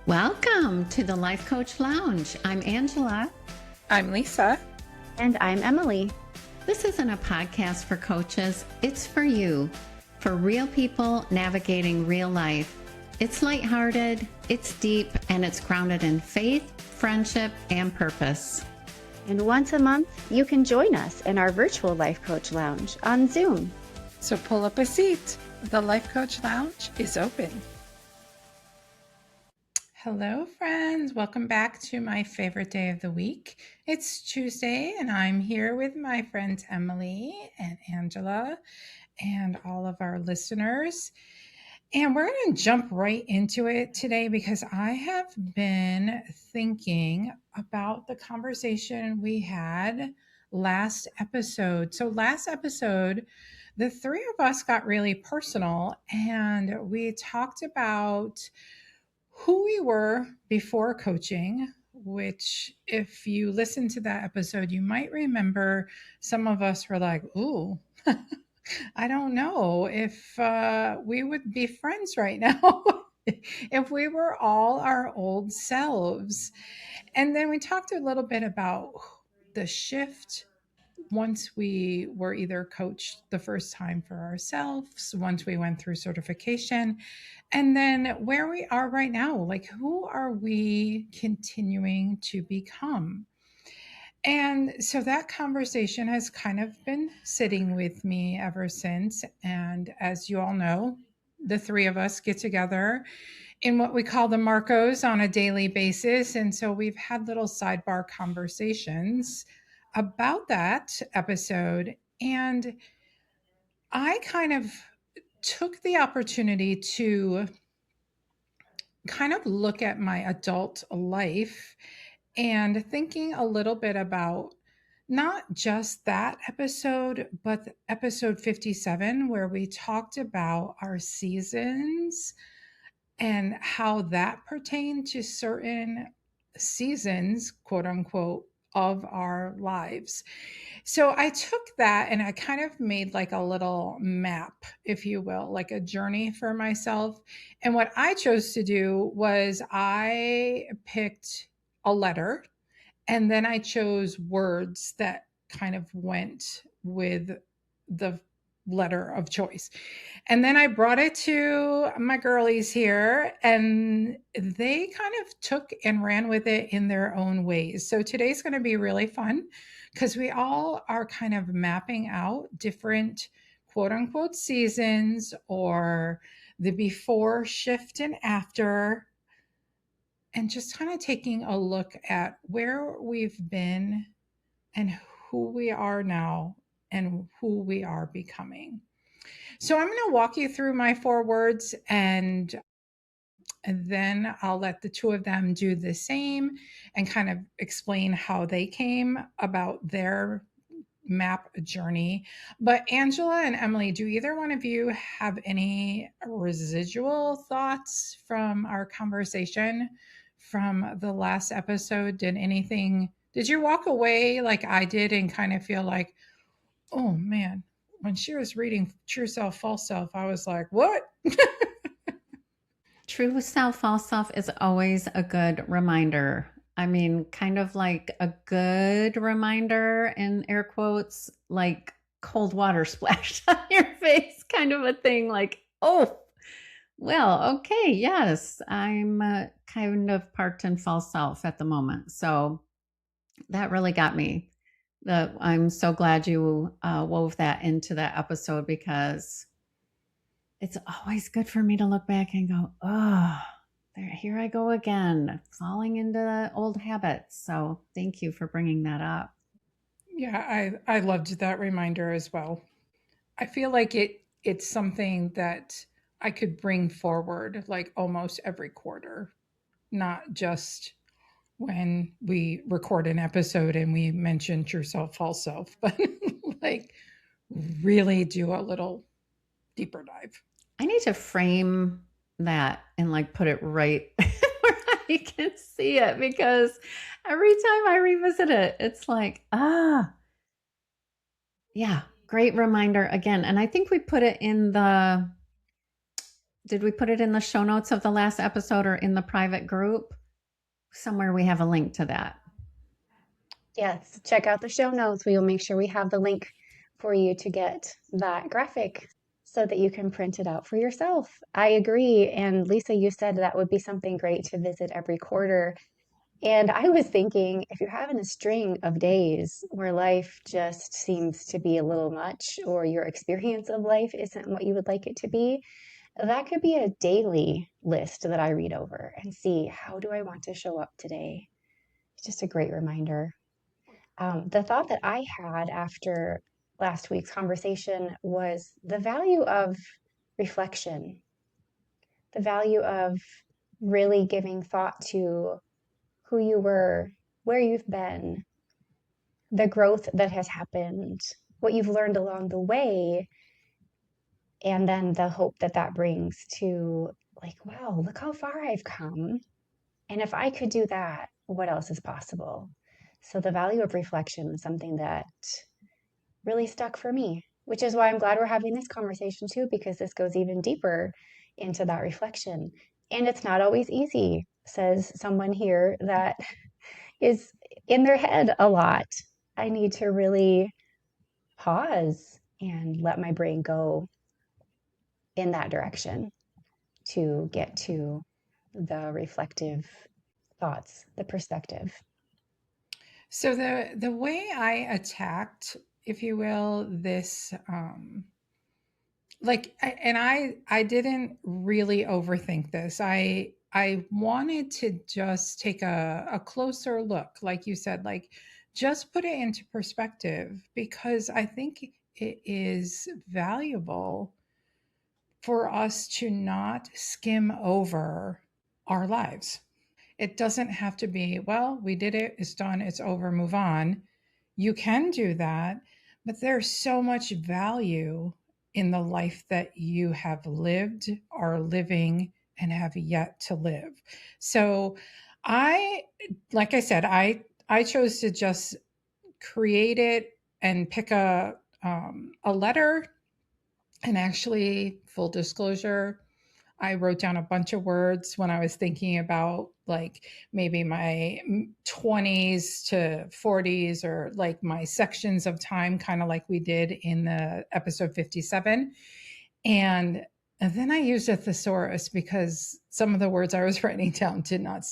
Welcome to the Life Coach Lounge. I'm Angela. I'm Lisa. And I'm Emily. This isn't a podcast for coaches. It's for you, for real people navigating real life. It's lighthearted, it's deep, and it's grounded in faith, friendship, and purpose. And once a month, you can join us in our virtual Life Coach Lounge on Zoom. So pull up a seat. The Life Coach Lounge is open. Hello, friends. Welcome back to my favorite day of the week. It's Tuesday, and I'm here with my friends Emily and Angela and all of our listeners. And we're going to jump right into it today because I have been thinking about the conversation we had last episode. So last episode, the three of us got really personal and we talked about who we were before coaching, which if you listen to that episode, you might remember some of us were like, ooh, I don't know if we would be friends right now if we were all our old selves. And then we talked a little bit about the shift once we were either coached the first time for ourselves, once we went through certification, and then where we are right now. Like, who are we continuing to become? And so that conversation has kind of been sitting with me ever since. And as you all know, the three of us get together in what we call the Marcos on a daily basis. And so we've had little sidebar conversations about that episode. And I kind of took the opportunity to kind of look at my adult life and thinking a little bit about not just that episode, but episode 57, where we talked about our seasons and how that pertained to certain seasons, quote unquote, of our lives. So I took that and I kind of made like a little map, if you will, like a journey for myself. And what I chose to do was I picked a letter and then I chose words that kind of went with the letter of choice. And then I brought it to my girlies here, and they kind of took and ran with it in their own ways. So today's going to be really fun because we all are kind of mapping out different quote unquote seasons or the before, shift, and after, and just kind of taking a look at where we've been and who we are now and who we are becoming. So I'm going to walk you through my 4 words and then I'll let the two of them do the same and kind of explain how they came about their map journey. But Angela and Emily, do either one of you have any residual thoughts from our conversation from the last episode? Did you walk away like I did and kind of feel like, oh man, when she was reading True Self, False Self, I was like, what? True self, false self is always a good reminder. I mean, kind of like a good reminder in air quotes, like cold water splashed on your face, kind of a thing like, oh, well, okay, yes, I'm kind of parked in false self at the moment. So that really got me. I'm so glad you wove that into that episode because it's always good for me to look back and go, oh, here I go again, falling into old habits. So thank you for bringing that up. Yeah, I loved that reminder as well. I feel like it's something that I could bring forward like almost every quarter, not just when we record an episode and we mention true self, false self, but like really do a little deeper dive. I need to frame that and like put it right where I can see it because every time I revisit it, it's like, yeah, great reminder again. And I think we put it in the Did we put it in the show notes of the last episode or in the private group? Somewhere we have a link to that. Yes, check out the show notes. We will make sure we have the link for you to get that graphic so that you can print it out for yourself. I agree. And Lisa, you said that would be something great to visit every quarter. And I was thinking, if you're having a string of days where life just seems to be a little much, or your experience of life isn't what you would like it to be, that could be a daily list that I read over and see, how do I want to show up today? It's just a great reminder. The thought that I had after last week's conversation was the value of reflection, the value of really giving thought to who you were, where you've been, the growth that has happened, what you've learned along the way, and then the hope that that brings to, like, wow, look how far I've come. And if I could do that, what else is possible? So the value of reflection is something that really stuck for me, which is why I'm glad we're having this conversation too, because this goes even deeper into that reflection. And it's not always easy, says someone here that is in their head a lot. I need to really pause and let my brain go in that direction to get to the reflective thoughts, the perspective. So the way I attacked, if you will, this I didn't really overthink this. I wanted to just take a closer look, like you said, like just put it into perspective, because I think it is valuable for us to not skim over our lives. It doesn't have to be, well, we did it, it's done, it's over, move on. You can do that, but there's so much value in the life that you have lived, are living, and have yet to live. So I, like I said, I chose to just create it and pick a letter. And actually, full disclosure, I wrote down a bunch of words when I was thinking about like maybe my 20s to 40s, or like my sections of time, kind of like we did in the episode 57. And then I used a thesaurus, because some of the words I was writing down did not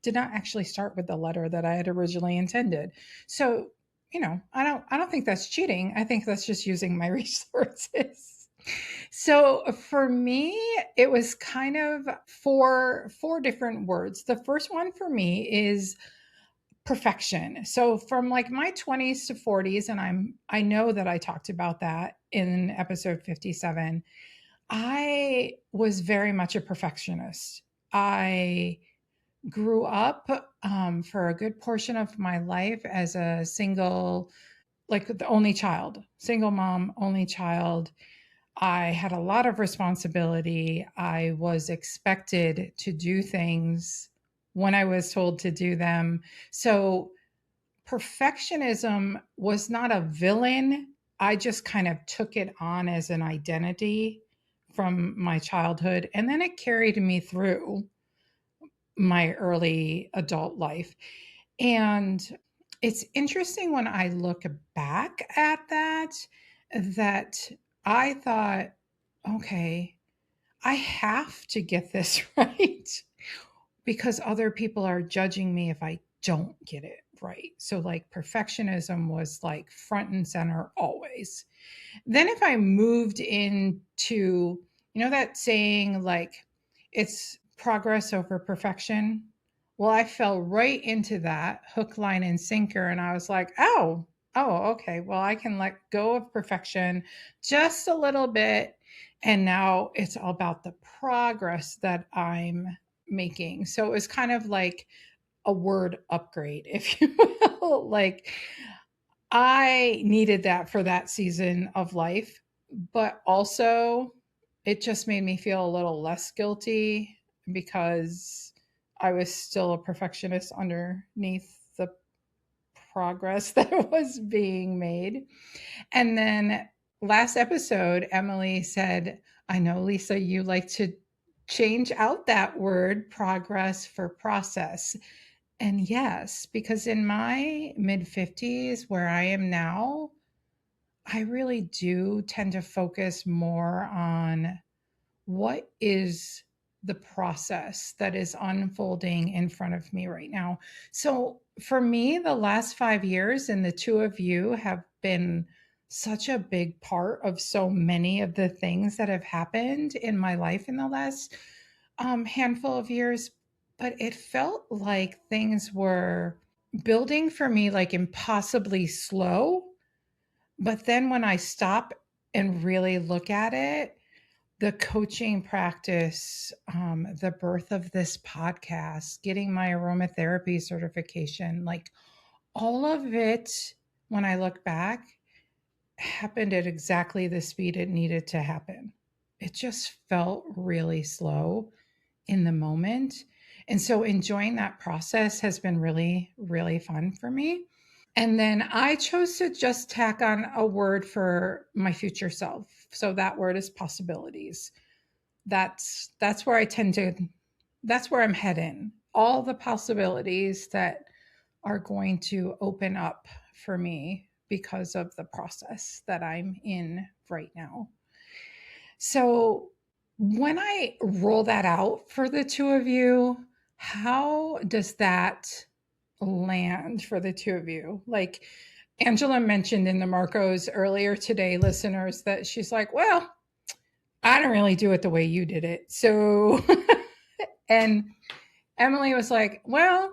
actually start with the letter that I had originally intended. So, I don't think that's cheating. I think that's just using my resources. So for me, it was kind of four different words. The first one for me is perfection. So from like my 20s to 40s, and I know that I talked about that in episode 57, I was very much a perfectionist. I grew up for a good portion of my life as a single, like the only child, single mom, only child. I had a lot of responsibility. I was expected to do things when I was told to do them. So perfectionism was not a villain. I just kind of took it on as an identity from my childhood. And then it carried me through my early adult life. And it's interesting when I look back at that I thought, okay, I have to get this right, because other people are judging me if I don't get it right. So, like, perfectionism was like front and center always. Then, if I moved into, that saying, like, it's progress over perfection. Well, I fell right into that hook, line, and sinker. And I was like, okay. Well, I can let go of perfection just a little bit. And now it's all about the progress that I'm making. So it was kind of like a word upgrade, if you will. Like, I needed that for that season of life, but also it just made me feel a little less guilty, because I was still a perfectionist underneath the progress that was being made. And then last episode, Emily said, I know, Lisa, you like to change out that word progress for process. And yes, because in my mid 50s, where I am now, I really do tend to focus more on what is the process that is unfolding in front of me right now. So for me, the last 5 years and the two of you have been such a big part of so many of the things that have happened in my life in the last handful of years. But it felt like things were building for me like impossibly slow. But then when I stop and really look at it, the coaching practice, the birth of this podcast, getting my aromatherapy certification, like all of it, when I look back, happened at exactly the speed it needed to happen. It just felt really slow in the moment. And so enjoying that process has been really, really fun for me. And then I chose to just tack on a word for my future self. So that word is possibilities. That's where I tend to that's where I'm heading. All the possibilities that are going to open up for me because of the process that I'm in right now. So when I roll that out for the two of you, how does that land for the two of you? Like Angela mentioned in the Marcos earlier today, listeners, that she's like, well, I don't really do it the way you did it. So, and Emily was like, well,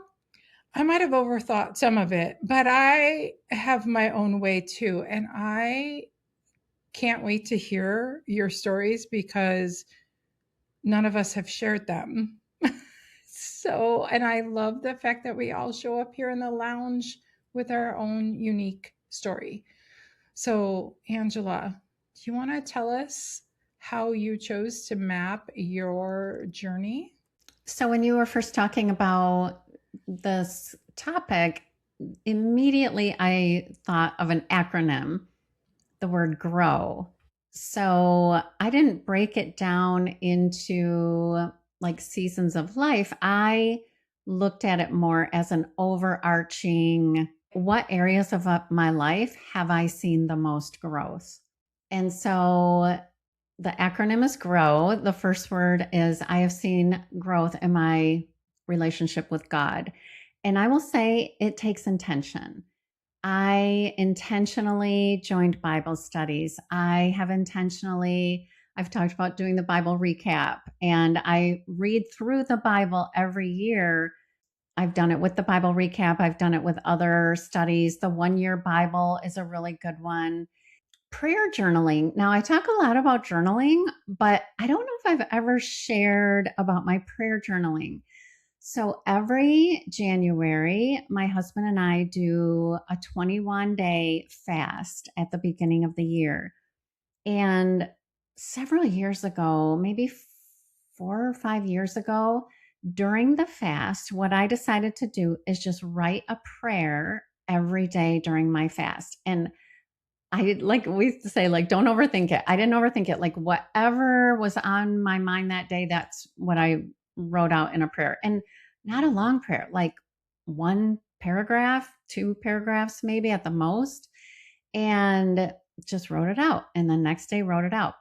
I might have overthought some of it, but I have my own way too. And I can't wait to hear your stories because none of us have shared them. So, and I love the fact that we all show up here in the lounge with our own unique story. So, Angela, do you want to tell us how you chose to map your journey? So, when you were first talking about this topic, immediately I thought of an acronym, the word grow. So, I didn't break it down into like seasons of life. I looked at it more as an overarching, what areas of my life have I seen the most growth? And so the acronym is GROW. The first word is I have seen growth in my relationship with God. And I will say it takes intention. I intentionally joined Bible studies. I've talked about doing the Bible recap, and I read through the Bible every year. I've done it with the Bible recap, I've done it with other studies. The 1 year Bible is a really good one. Prayer journaling. Now, I talk a lot about journaling, but I don't know if I've ever shared about my prayer journaling. So every January, my husband and I do a 21-day fast at the beginning of the year. And several years ago, maybe 4 or 5 years ago, during the fast, what I decided to do is just write a prayer every day during my fast. And I like we used to say, like, don't overthink it. I didn't overthink it. Like, whatever was on my mind that day, that's what I wrote out in a prayer. And not a long prayer, like one paragraph, two paragraphs, maybe at the most. And just wrote it out. And the next day wrote it out.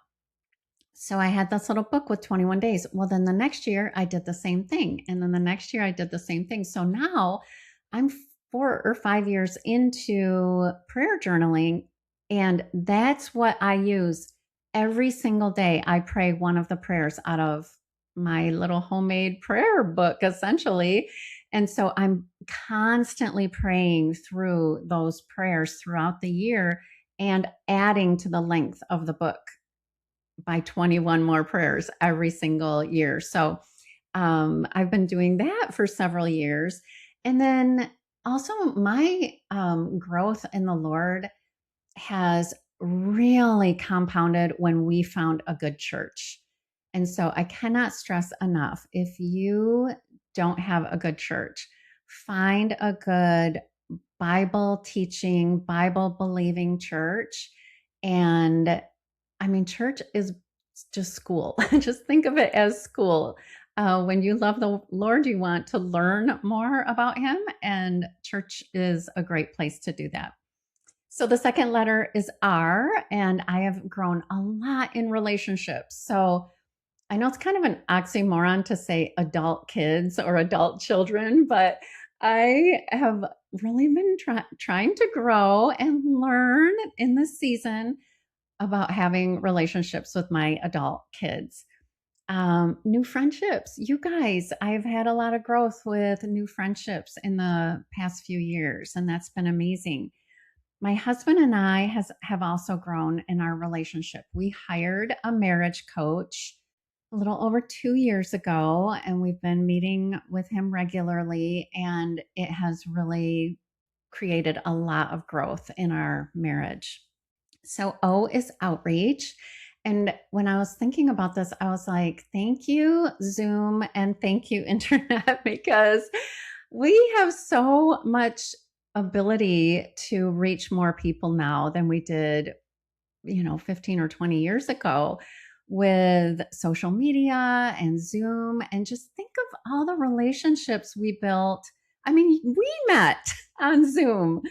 So I had this little book with 21 days. Well, then the next year I did the same thing. And then the next year I did the same thing. So now I'm 4 or 5 years into prayer journaling. And that's what I use every single day. I pray one of the prayers out of my little homemade prayer book, essentially. And so I'm constantly praying through those prayers throughout the year and adding to the length of the book by 21 more prayers every single year. So I've been doing that for several years. And then also, my growth in the Lord has really compounded when we found a good church. And so I cannot stress enough, if you don't have a good church, find a good Bible teaching, Bible believing church. And I mean, church is just school. Just think of it as school. When you love the Lord, you want to learn more about Him, and church is a great place to do that. So the second letter is R, and I have grown a lot in relationships. So I know it's kind of an oxymoron to say adult kids or adult children, but I have really been trying to grow and learn in this season about having relationships with my adult kids. New friendships. You guys, I've had a lot of growth with new friendships in the past few years, and that's been amazing. My husband and I have also grown in our relationship. We hired a marriage coach a little over 2 years ago, and we've been meeting with him regularly, and it has really created a lot of growth in our marriage. So O is outreach. And when I was thinking about this, I was like, thank you, Zoom, and thank you, Internet, because we have so much ability to reach more people now than we did, 15 or 20 years ago with social media and Zoom. And just think of all the relationships we built. I mean, we met on Zoom.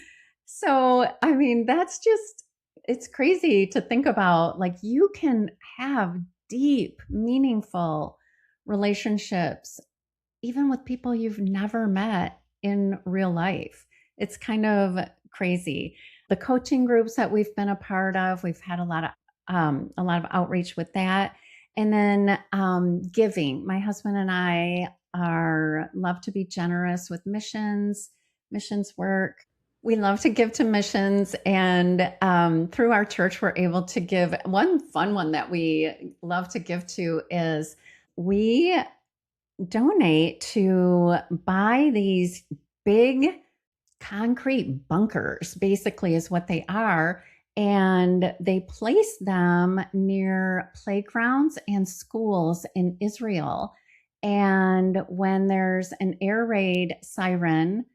So, I mean, it's crazy to think about. Like, you can have deep, meaningful relationships, even with people you've never met in real life. It's kind of crazy. The coaching groups that we've been a part of, we've had a lot of outreach with that. And then giving. My husband and I love to be generous with missions work. We love to give to missions, and through our church, we're able to give. One fun one that we love to give to is we donate to buy these big concrete bunkers, basically, is what they are. And they place them near playgrounds and schools in Israel. And when there's an air raid siren,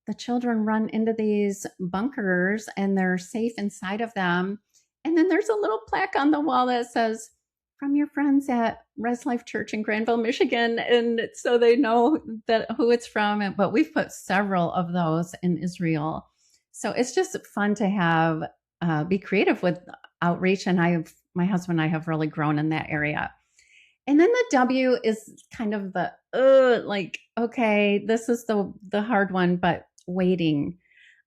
the children run into these bunkers and they're safe inside of them. And then there's a little plaque on the wall that says, from your friends at Res Life Church in Granville, Michigan. And so they know who it's from. But we've put several of those in Israel. So it's just fun to have, be creative with outreach. And my husband and I have really grown in that area. And then the W is kind of the, okay, this is the hard one, but waiting.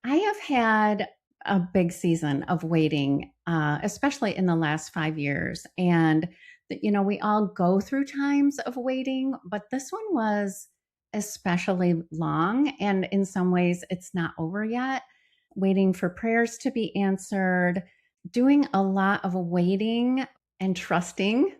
I have had a big season of waiting, especially in the last 5 years. And, we all go through times of waiting, but this one was especially long. And in some ways, it's not over yet. Waiting for prayers to be answered, doing a lot of waiting and trusting.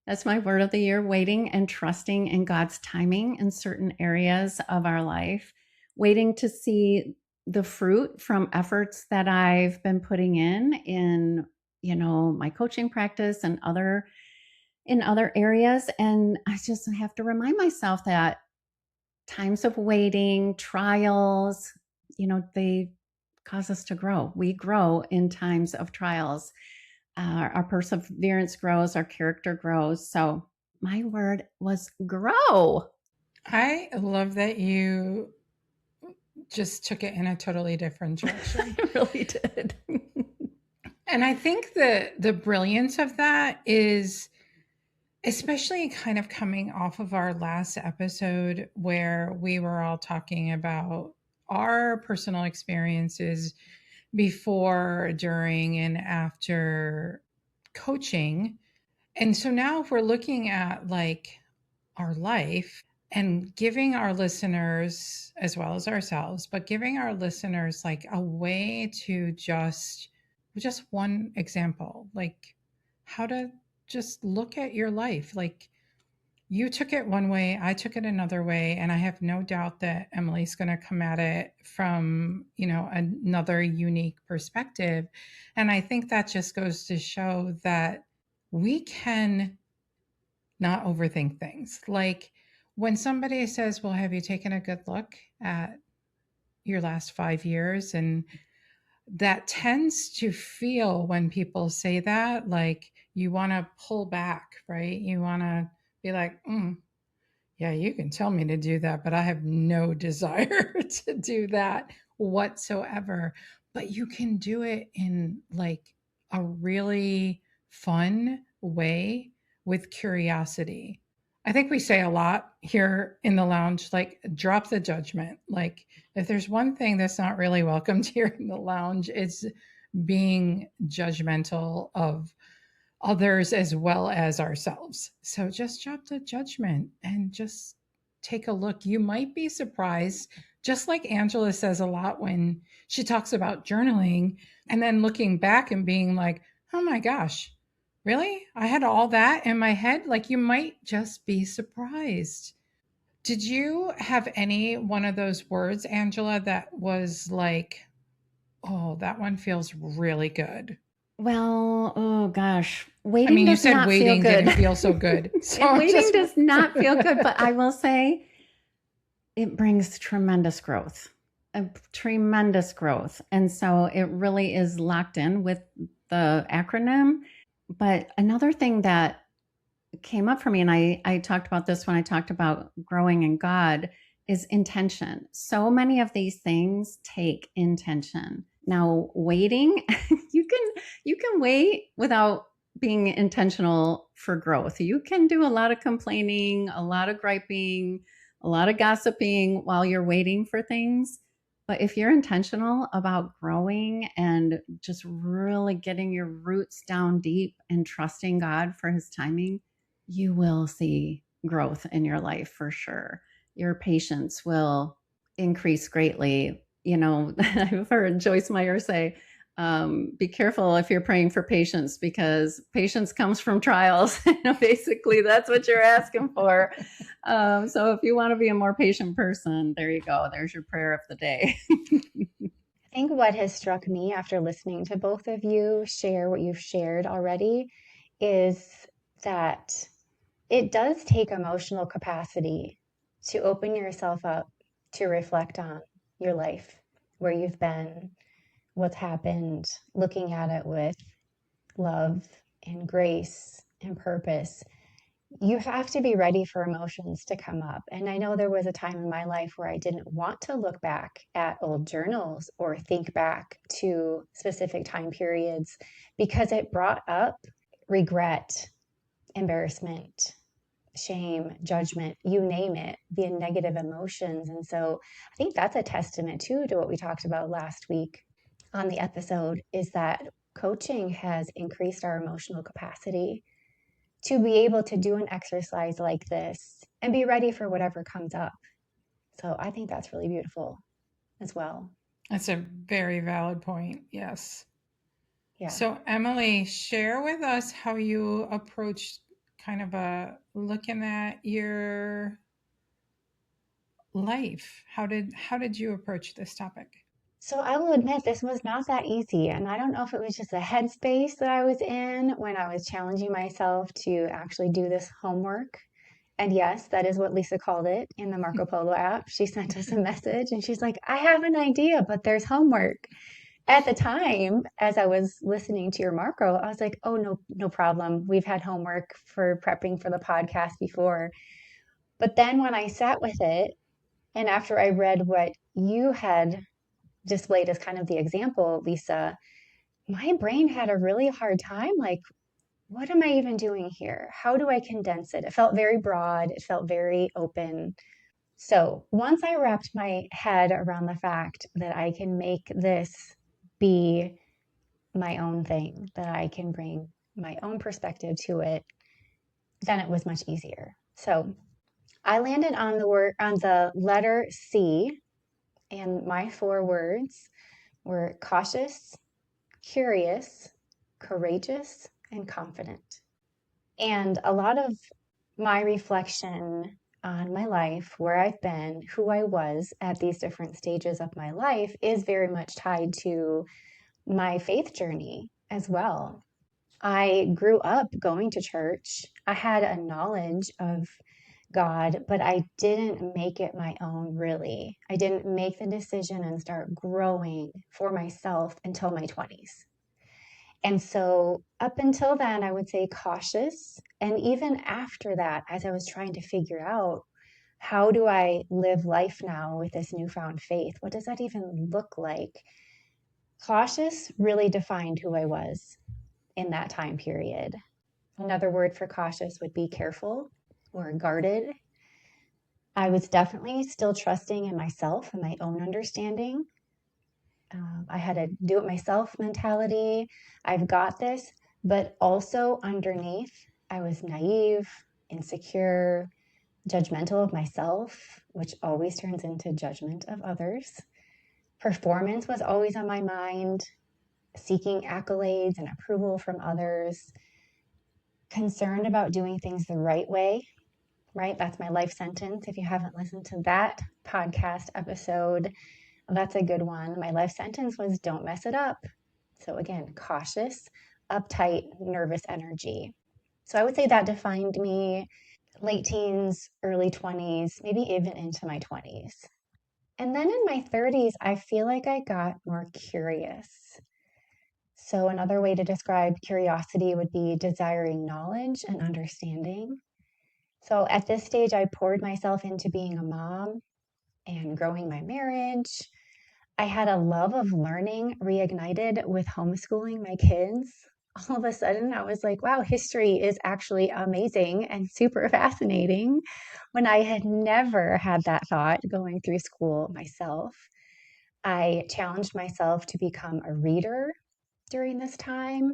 That's my word of the year, waiting and trusting in God's timing in certain areas of our life, waiting to see the fruit from efforts that I've been putting in, my coaching practice and in other areas. And I just have to remind myself that times of waiting, trials, they cause us to grow. We grow in times of trials. Our perseverance grows, our character grows. So my word was grow. I love that you just took it in a totally different direction. I really did. And I think the brilliance of that is, especially kind of coming off of our last episode where we were all talking about our personal experiences before, during, and after coaching. And so now if we're looking at like our life and giving our listeners, as well as ourselves, but giving our listeners like a way to just one example, like how to just look at your life. Like, you took it one way, I took it another way, and I have no doubt that Emily's going to come at it from, another unique perspective. And I think that just goes to show that we can not overthink things. Like, when somebody says, well, have you taken a good look at your last 5 years? And that tends to feel, when people say that, like you want to pull back, right? You want to be like, yeah, you can tell me to do that, but I have no desire to do that whatsoever. But you can do it in like a really fun way with curiosity. I think we say a lot here in the lounge, like drop the judgment. Like if there's one thing that's not really welcomed here in the lounge, it's being judgmental of others as well as ourselves. So just drop the judgment and just take a look. You might be surprised, just like Angela says a lot when she talks about journaling, and then looking back and being like, oh my gosh, really? I had all that in my head? Like you might just be surprised. Did you have any one of those words, Angela, that was like, oh, that one feels really good? Well, oh gosh, I waiting mean, you does said not feel waiting good. didn't feel so good. So I'm Waiting just does not feel good, but I will say it brings tremendous growth, a tremendous growth. And so it really is locked in with the acronym. But another thing that came up for me, and I talked about this when I talked about growing in God, is intention. So many of these things take intention. Now, waiting, you can wait without being intentional for growth. You can do a lot of complaining, a lot of griping, a lot of gossiping while you're waiting for things. But if you're intentional about growing and just really getting your roots down deep and trusting God for his timing, you will see growth in your life for sure. Your patience will increase greatly. You know, I've heard Joyce Meyer say, be careful if you're praying for patience because patience comes from trials. Basically, that's what you're asking for. So if you want to be a more patient person, there you go. There's your prayer of the day. I think what has struck me after listening to both of you share what you've shared already is that it does take emotional capacity to open yourself up to reflect on your life, where you've been, what's happened, looking at it with love and grace and purpose. You have to be ready for emotions to come up. And I know there was a time in my life where I didn't want to look back at old journals or think back to specific time periods because it brought up regret, embarrassment, shame, judgment, you name it, the negative emotions. And so I think that's a testament too to what we talked about last week on the episode is that coaching has increased our emotional capacity to be able to do an exercise like this and be ready for whatever comes up. So I think that's really beautiful as well. That's a very valid point. Yes. Yeah. So, Emily, share with us how you approached kind of a looking at your life. How did you approach this topic? So I will admit this was not that easy. And I don't know if it was just the headspace that I was in when I was challenging myself to actually do this homework. And yes, that is what Lisa called it in the Marco Polo app. She sent us a message and she's like, I have an idea, but there's homework. At the time, as I was listening to your Marco, I was like, oh, no, no problem. We've had homework for prepping for the podcast before. But then when I sat with it, and after I read what you had displayed as kind of the example, Lisa, my brain had a really hard time. Like, what am I even doing here? How do I condense it? It felt very broad, it felt very open. So once I wrapped my head around the fact that I can make this be my own thing, that I can bring my own perspective to it, then it was much easier. So I landed on the letter C, and my 4 words were cautious, curious, courageous, and confident. And a lot of my reflection on my life, where I've been, who I was at these different stages of my life, is very much tied to my faith journey as well. I grew up going to church. I had a knowledge of God, but I didn't make it my own, really. I didn't make the decision and start growing for myself until my 20s. And so, up until then, I would say cautious. And even after that, as I was trying to figure out how do I live life now with this newfound faith, what does that even look like? Cautious really defined who I was in that time period. Another word for cautious would be careful or guarded. I was definitely still trusting in myself and my own understanding. I had a do it myself mentality. I've got this. But also underneath, I was naive, insecure, judgmental of myself, which always turns into judgment of others. Performance was always on my mind, seeking accolades and approval from others, concerned about doing things the right way, right? That's my life sentence. If you haven't listened to that podcast episode, that's a good one. My life sentence was don't mess it up. So, again, cautious, uptight, nervous energy. So, I would say that defined me late teens, early 20s, maybe even into my 20s. And then in my 30s, I feel like I got more curious. So, another way to describe curiosity would be desiring knowledge and understanding. So, at this stage, I poured myself into being a mom and growing my marriage. I had a love of learning reignited with homeschooling my kids. All of a sudden, I was like, wow, history is actually amazing and super fascinating when I had never had that thought going through school myself. I challenged myself to become a reader during this time.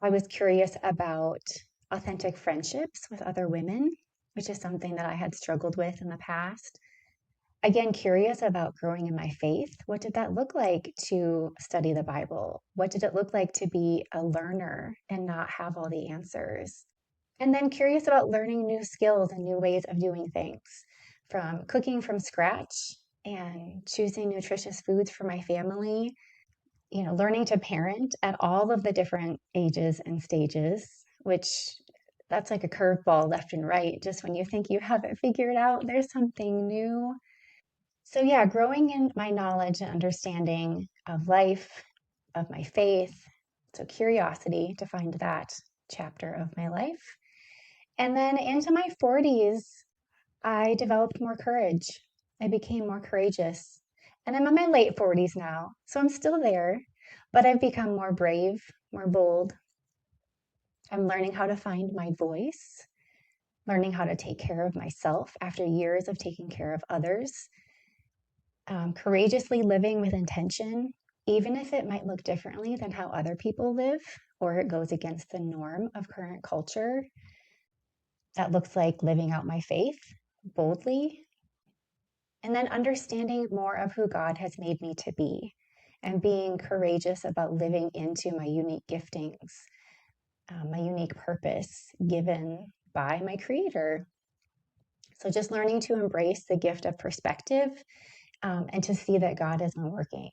I was curious about authentic friendships with other women, which is something that I had struggled with in the past. Again, curious about growing in my faith. What did that look like to study the Bible? What did it look like to be a learner and not have all the answers? And then curious about learning new skills and new ways of doing things, from cooking from scratch and choosing nutritious foods for my family, learning to parent at all of the different ages and stages, which that's like a curveball left and right. Just when you think you have it figured out, there's something new. So, yeah, growing in my knowledge and understanding of life, of my faith. So, curiosity defined that chapter of my life. And then into my 40s, I developed more courage. I became more courageous. And I'm in my late 40s now, so I'm still there, but I've become more brave, more bold. I'm learning how to find my voice, learning how to take care of myself after years of taking care of others, courageously living with intention, even if it might look differently than how other people live or it goes against the norm of current culture. That looks like living out my faith boldly, and then understanding more of who God has made me to be and being courageous about living into my unique giftings, my unique purpose given by my Creator. So, just learning to embrace the gift of perspective and to see that God has been working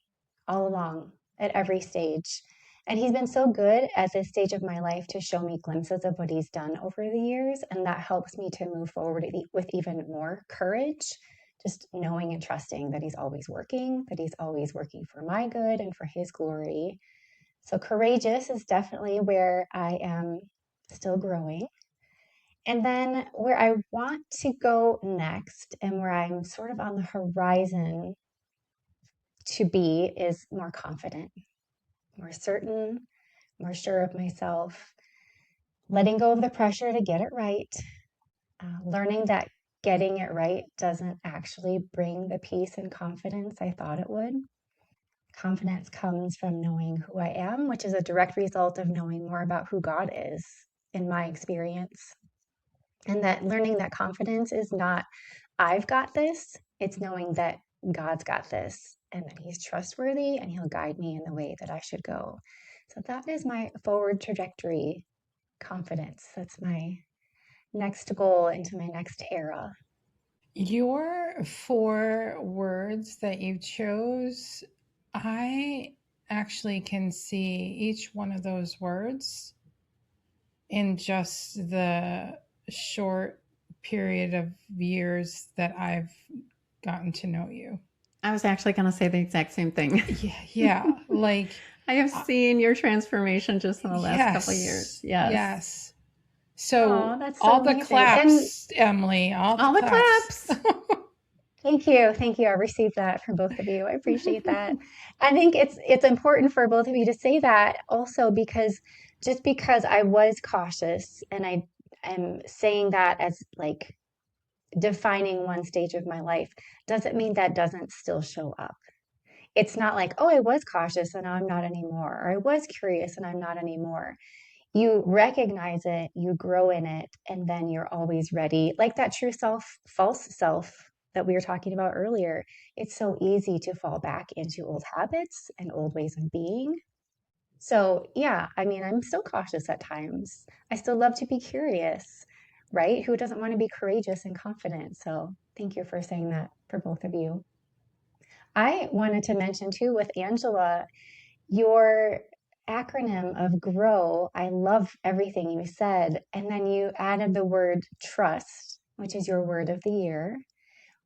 all along at every stage. And He's been so good at this stage of my life to show me glimpses of what He's done over the years. And that helps me to move forward with even more courage, just knowing and trusting that He's always working for my good and for His glory. So, courageous is definitely where I am still growing. And then where I want to go next and where I'm sort of on the horizon to be is more confident, more certain, more sure of myself, letting go of the pressure to get it right, learning that getting it right doesn't actually bring the peace and confidence I thought it would. Confidence comes from knowing who I am, which is a direct result of knowing more about who God is in my experience. And that learning that confidence is not, I've got this, it's knowing that God's got this and that He's trustworthy and He'll guide me in the way that I should go. So that is my forward trajectory confidence. That's my next goal into my next era. Your four words that you chose, I actually can see each one of those words in just the short period of years that I've gotten to know you. I was actually going to say the exact same thing. Yeah, yeah. Like I have seen your transformation just in the last couple of years. Yes. Yes. So that's so all the amazing. claps, Emily, all the claps. Thank you. Thank you. I received that from both of you. I appreciate that. I think it's important for both of you to say that also because just because I was cautious and I am saying that as like defining one stage of my life doesn't mean that doesn't still show up. It's not like, oh, I was cautious and now I'm not anymore, or I was curious and I'm not anymore. You recognize it, you grow in it, and then you're always ready. Like that true self, false self that we were talking about earlier. It's so easy to fall back into old habits and old ways of being. So, yeah, I mean, I'm still cautious at times. I still love to be curious, right? Who doesn't want to be courageous and confident? So, thank you for saying that for both of you. I wanted to mention too with Angela, your acronym of GROW. I love everything you said. And then you added the word trust, which is your word of the year,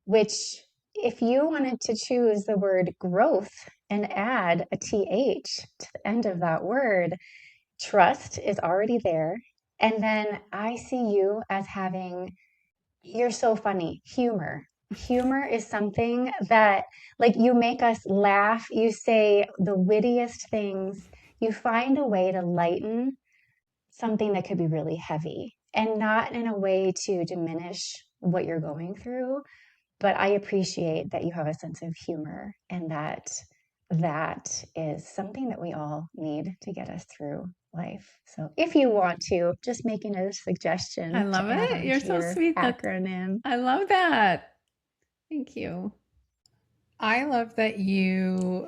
which if you wanted to choose the word growth and add a TH to the end of that word, trust is already there. And then I see you as having, you're so funny, humor. Humor is something that, like, you make us laugh. You say the wittiest things. You find a way to lighten something that could be really heavy and not in a way to diminish what you're going through, but I appreciate that you have a sense of humor and that that is something that we all need to get us through life. So if you want to, just making a suggestion I love to add it. on You're to so your sweet. acronym. I love that. Thank you. I love that you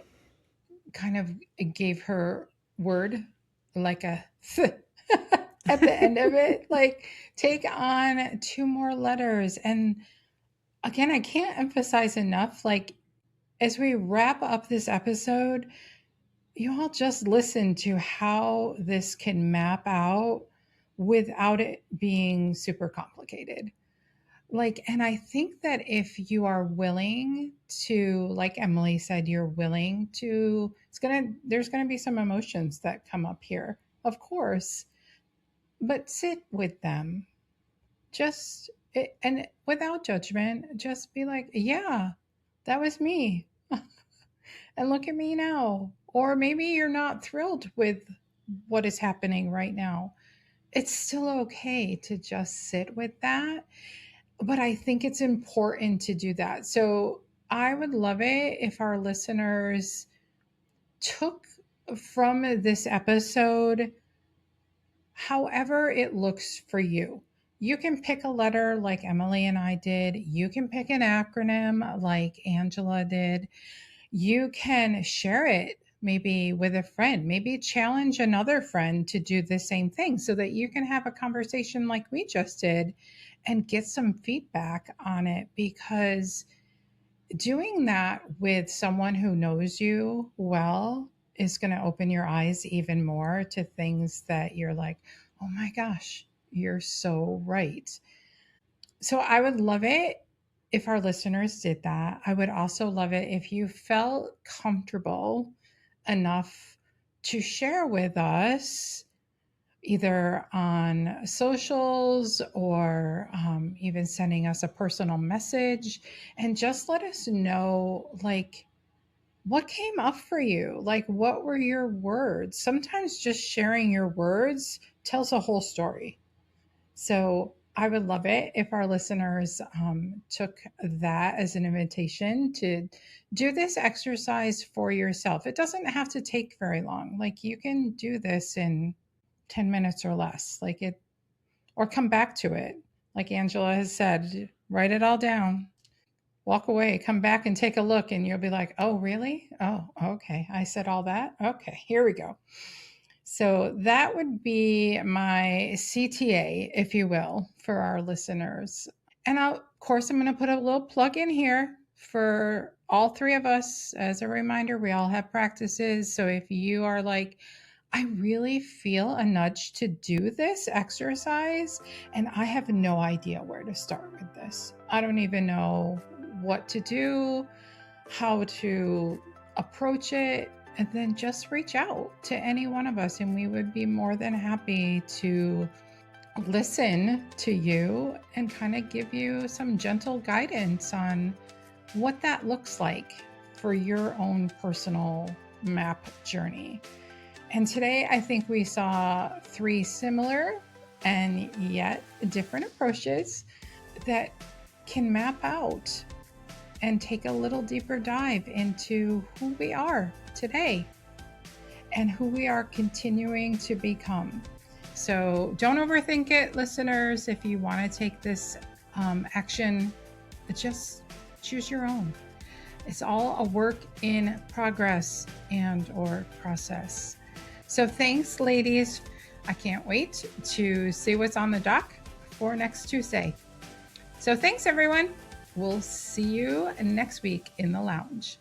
kind of gave her word like a at the end of it. Like, take on 2 more letters. And again, I can't emphasize enough, like, as we wrap up this episode, you all just listen to how this can map out without it being super complicated. Like, and I think that if you are willing to, like Emily said, you're willing to, there's gonna be some emotions that come up here, of course, but sit with them. Just, and without judgment, just be like, yeah, that was me. And look at me now. Or maybe you're not thrilled with what is happening right now. It's still okay to just sit with that. But I think it's important to do that. So I would love it if our listeners took from this episode however it looks for you. You can pick a letter like Emily and I did. You can pick an acronym like Angela did. You can share it maybe with a friend, maybe challenge another friend to do the same thing so that you can have a conversation like we just did and get some feedback on it, because doing that with someone who knows you well is going to open your eyes even more to things that you're like, oh my gosh, you're so right. So I would love it if our listeners did that. I would also love it if you felt comfortable enough to share with us either on socials or even sending us a personal message, and just let us know, like, what came up for you, like what were your words. Sometimes just sharing your words tells a whole story. So I would love it if our listeners took that as an invitation to do this exercise for yourself. It doesn't have to take very long. Like, you can do this in 10 minutes or less, like it, or come back to it. Like Angela has said, write it all down, walk away, come back and take a look, and you'll be like, oh, really? Oh, okay. I said all that. Okay, here we go. So that would be my CTA, if you will, for our listeners. And of course, I'm going to put a little plug in here for all 3 of us. As a reminder, we all have practices. So if you are like, I really feel a nudge to do this exercise, and I have no idea where to start with this. I don't even know what to do, how to approach it. and then just reach out to any one of us, and we would be more than happy to listen to you and kind of give you some gentle guidance on what that looks like for your own personal map journey. And today, I think we saw 3 similar and yet different approaches that can map out and take a little deeper dive into who we are today and who we are continuing to become. So don't overthink it, listeners. If you want to take this action, just choose your own. It's all a work in progress and or process. So thanks, ladies. I can't wait to see what's on the dock for next Tuesday. So thanks, everyone. We'll see you next week in the lounge.